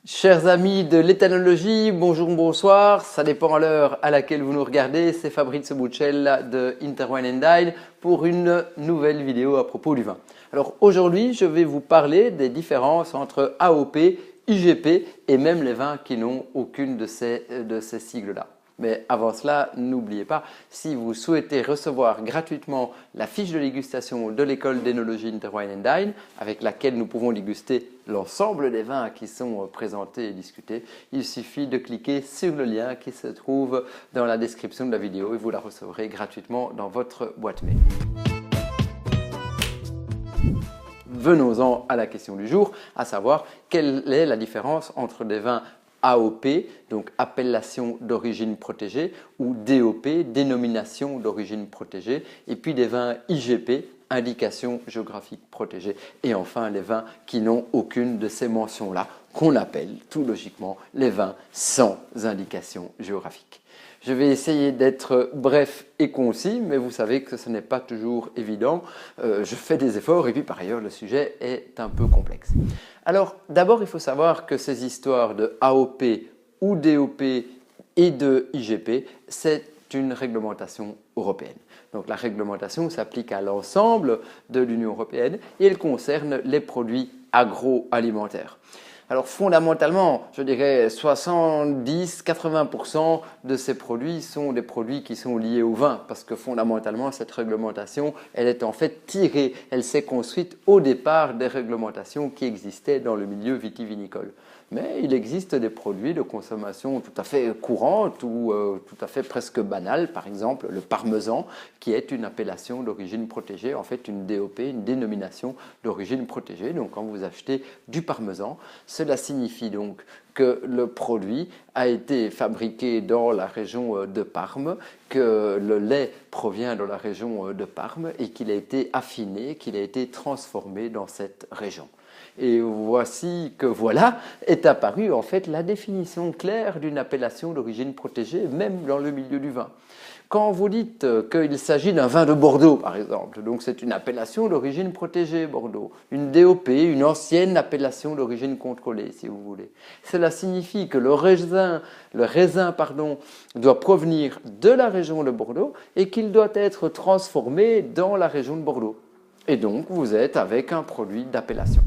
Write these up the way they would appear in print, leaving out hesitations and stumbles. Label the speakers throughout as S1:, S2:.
S1: Chers amis de l'éthanologie, bonjour, bonsoir, ça dépend à l'heure à laquelle vous nous regardez, c'est Fabrizio Buccella de Interwine & Dine pour une nouvelle vidéo à propos du vin. Alors aujourd'hui, je vais vous parler des différences entre AOP, IGP et même les vins qui n'ont aucune de ces sigles-là. Mais avant cela, n'oubliez pas, si vous souhaitez recevoir gratuitement la fiche de dégustation de l'école d'énologie Interwine & Dine, avec laquelle nous pouvons déguster l'ensemble des vins qui sont présentés et discutés, il suffit de cliquer sur le lien qui se trouve dans la description de la vidéo et vous la recevrez gratuitement dans votre boîte mail. Venons-en à la question du jour, à savoir quelle est la différence entre des vins AOP, donc appellation d'origine protégée, ou DOP, dénomination d'origine protégée, et puis des vins IGP, indication géographique protégée, et enfin les vins qui n'ont aucune de ces mentions-là, qu'on appelle tout logiquement les vins sans indication géographique. Je vais essayer d'être bref et concis, mais vous savez que ce n'est pas toujours évident. Je fais des efforts et puis par ailleurs le sujet est un peu complexe. Alors d'abord il faut savoir que ces histoires de AOP ou DOP et de IGP, c'est une réglementation européenne. Donc la réglementation s'applique à l'ensemble de l'Union européenne et elle concerne les produits agroalimentaires. Alors fondamentalement, je dirais 70-80% de ces produits sont des produits qui sont liés au vin parce que fondamentalement cette réglementation, elle est en fait tirée, elle s'est construite au départ des réglementations qui existaient dans le milieu vitivinicole. Mais il existe des produits de consommation tout à fait courante ou tout à fait presque banale, par exemple le parmesan qui est une appellation d'origine protégée, en fait une DOP, une dénomination d'origine protégée. Donc quand vous achetez du parmesan, cela signifie donc que le produit a été fabriqué dans la région de Parme, que le lait provient de la région de Parme et qu'il a été affiné, qu'il a été transformé dans cette région. Et voici que voilà est apparue en fait la définition claire d'une appellation d'origine protégée, même dans le milieu du vin. Quand vous dites qu'il s'agit d'un vin de Bordeaux, par exemple, donc c'est une appellation d'origine protégée Bordeaux, une DOP, une ancienne appellation d'origine contrôlée, si vous voulez. Cela signifie que le raisin doit provenir de la région de Bordeaux et qu'il doit être transformé dans la région de Bordeaux. Et donc, vous êtes avec un produit d'appellation.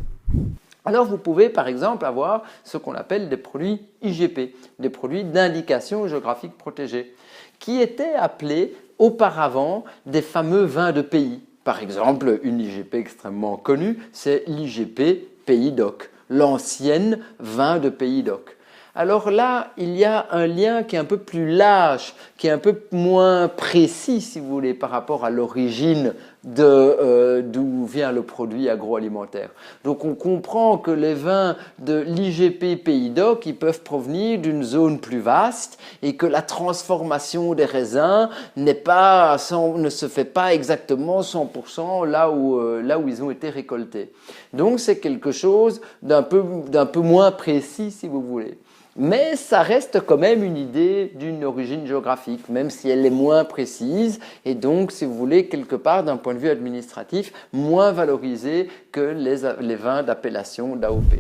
S1: Alors vous pouvez par exemple avoir ce qu'on appelle des produits IGP, des produits d'indication géographique protégée, qui étaient appelés auparavant des fameux vins de pays. Par exemple, une IGP extrêmement connue, c'est l'IGP Pays d'Oc, l'ancienne vin de Pays d'Oc. Alors là, il y a un lien qui est un peu plus large, qui est un peu moins précis, si vous voulez, par rapport à l'origine d'où vient le produit agroalimentaire. Donc on comprend que les vins de l'IGP Pays d'Oc, ils peuvent provenir d'une zone plus vaste et que la transformation des raisins ne se fait pas exactement 100% là où ils ont été récoltés. Donc c'est quelque chose d'un peu moins précis, si vous voulez. Mais ça reste quand même une idée d'une origine géographique, même si elle est moins précise et donc, si vous voulez, quelque part, d'un point de vue administratif, moins valorisée que les vins d'appellation d'AOP.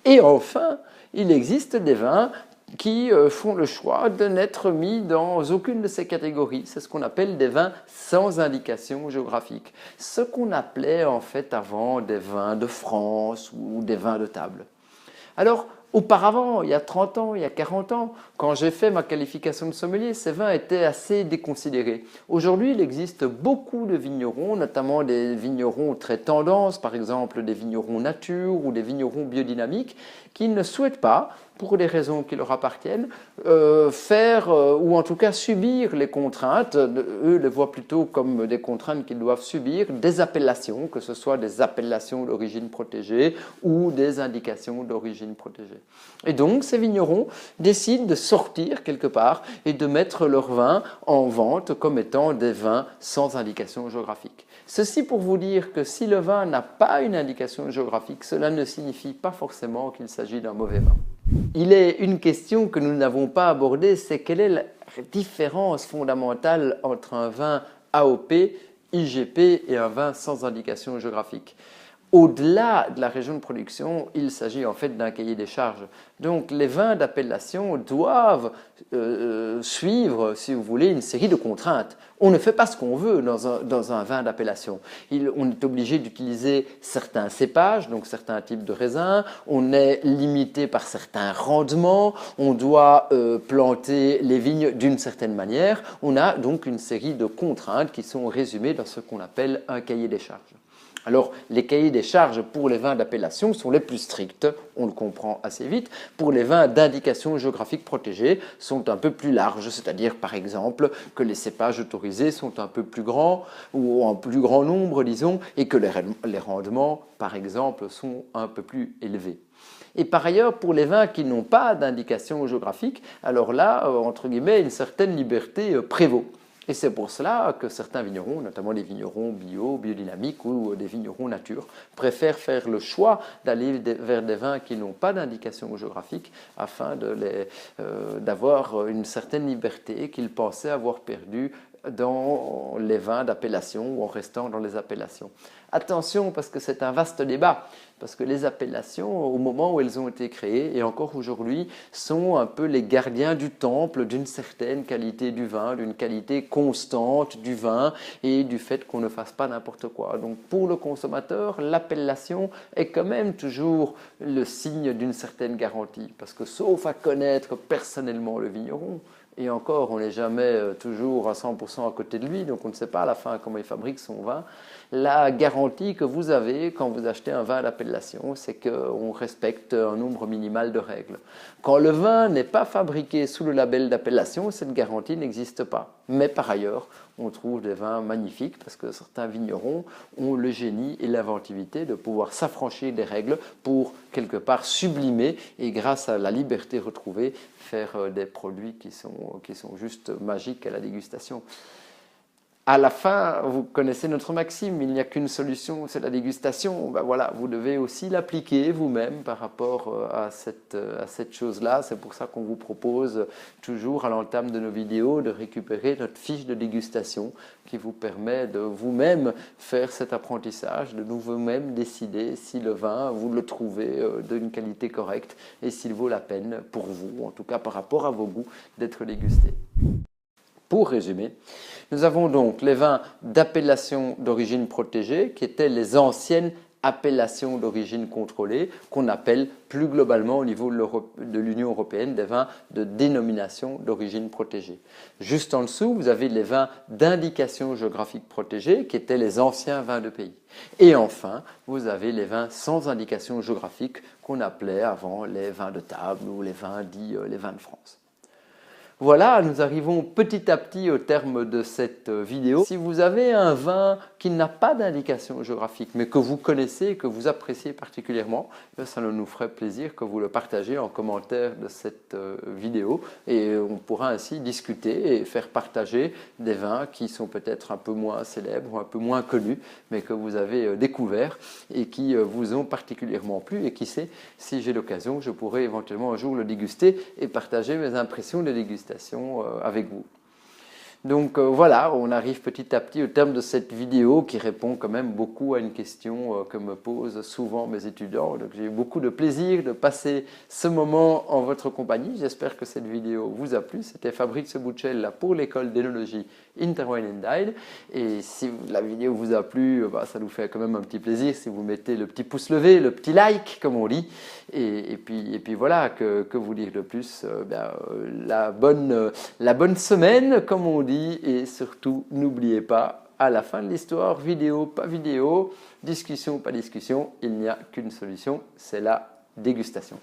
S1: Et enfin, il existe des vins qui font le choix de n'être mis dans aucune de ces catégories. C'est ce qu'on appelle des vins sans indication géographique. Ce qu'on appelait en fait avant des vins de France ou des vins de table. Alors, auparavant, il y a 30 ans, il y a 40 ans, quand j'ai fait ma qualification de sommelier, ces vins étaient assez déconsidérés. Aujourd'hui, il existe beaucoup de vignerons, notamment des vignerons très tendance, par exemple des vignerons nature ou des vignerons biodynamiques, qui ne souhaitent pas, pour des raisons qui leur appartiennent, ou en tout cas subir les contraintes, eux les voient plutôt comme des contraintes qu'ils doivent subir, des appellations, que ce soit des appellations d'origine protégée ou des indications d'origine protégée. Et donc ces vignerons décident de sortir quelque part et de mettre leurs vins en vente comme étant des vins sans indication géographique. Ceci pour vous dire que si le vin n'a pas une indication géographique, cela ne signifie pas forcément qu'il s'agit d'un mauvais vin. Il est une question que nous n'avons pas abordée, c'est quelle est la différence fondamentale entre un vin AOP, IGP et un vin sans indication géographique. Au-delà de la région de production, il s'agit en fait d'un cahier des charges. Donc les vins d'appellation doivent suivre, si vous voulez, une série de contraintes. On ne fait pas ce qu'on veut dans un vin d'appellation. On est obligé d'utiliser certains cépages, donc certains types de raisins. On est limité par certains rendements. On doit planter les vignes d'une certaine manière. On a donc une série de contraintes qui sont résumées dans ce qu'on appelle un cahier des charges. Alors, les cahiers des charges pour les vins d'appellation sont les plus stricts, on le comprend assez vite. Pour les vins d'indication géographique protégée, sont un peu plus larges, c'est-à-dire par exemple que les cépages autorisés sont un peu plus grands ou en plus grand nombre, disons, et que les rendements, par exemple, sont un peu plus élevés. Et par ailleurs, pour les vins qui n'ont pas d'indication géographique, alors là, entre guillemets, une certaine liberté prévaut. Et c'est pour cela que certains vignerons, notamment les vignerons bio, biodynamiques ou des vignerons nature, préfèrent faire le choix d'aller vers des vins qui n'ont pas d'indication géographique afin d'avoir une certaine liberté qu'ils pensaient avoir perdue dans les vins d'appellation ou en restant dans les appellations. Attention, parce que c'est un vaste débat, parce que les appellations, au moment où elles ont été créées, et encore aujourd'hui, sont un peu les gardiens du temple d'une certaine qualité du vin, d'une qualité constante du vin et du fait qu'on ne fasse pas n'importe quoi. Donc pour le consommateur, l'appellation est quand même toujours le signe d'une certaine garantie, parce que sauf à connaître personnellement le vigneron, et encore, on n'est jamais toujours à 100% à côté de lui, donc on ne sait pas à la fin comment il fabrique son vin. La garantie que vous avez quand vous achetez un vin d'appellation, c'est qu'on respecte un nombre minimal de règles. Quand le vin n'est pas fabriqué sous le label d'appellation, cette garantie n'existe pas. Mais par ailleurs, on trouve des vins magnifiques parce que certains vignerons ont le génie et l'inventivité de pouvoir s'affranchir des règles pour quelque part sublimer et grâce à la liberté retrouvée, faire des produits qui sont juste magiques à la dégustation. À la fin, vous connaissez notre maxime, il n'y a qu'une solution, c'est la dégustation. Ben voilà, vous devez aussi l'appliquer vous-même par rapport à cette chose-là. C'est pour ça qu'on vous propose toujours à l'entame de nos vidéos de récupérer notre fiche de dégustation qui vous permet de vous-même faire cet apprentissage, de vous-même décider si le vin, vous le trouvez d'une qualité correcte et s'il vaut la peine pour vous, en tout cas par rapport à vos goûts, d'être dégusté. Pour résumer, nous avons donc les vins d'appellation d'origine protégée qui étaient les anciennes appellations d'origine contrôlée qu'on appelle plus globalement au niveau de l'Union européenne des vins de dénomination d'origine protégée. Juste en dessous, vous avez les vins d'indication géographique protégée qui étaient les anciens vins de pays. Et enfin, vous avez les vins sans indication géographique qu'on appelait avant les vins de table ou les vins dits les vins de France. Voilà, nous arrivons petit à petit au terme de cette vidéo. Si vous avez un vin qui n'a pas d'indication géographique, mais que vous connaissez et que vous appréciez particulièrement, ça nous ferait plaisir que vous le partagiez en commentaire de cette vidéo et on pourra ainsi discuter et faire partager des vins qui sont peut-être un peu moins célèbres ou un peu moins connus, mais que vous avez découverts et qui vous ont particulièrement plu et qui sait, si j'ai l'occasion, je pourrais éventuellement un jour le déguster et partager mes impressions de dégustation avec vous. Donc voilà, on arrive petit à petit au terme de cette vidéo qui répond quand même beaucoup à une question que me posent souvent mes étudiants. Donc j'ai eu beaucoup de plaisir de passer ce moment en votre compagnie. J'espère que cette vidéo vous a plu. C'était Fabrice Buccella pour l'école d'énologie Interwine and Dine. Et si la vidéo vous a plu, ça nous fait quand même un petit plaisir si vous mettez le petit pouce levé, le petit like comme on dit. Et puis voilà, que vous dire de plus, la bonne semaine comme on dit. Et surtout, n'oubliez pas, à la fin de l'histoire, vidéo, pas vidéo, discussion, pas discussion, il n'y a qu'une solution, c'est la dégustation.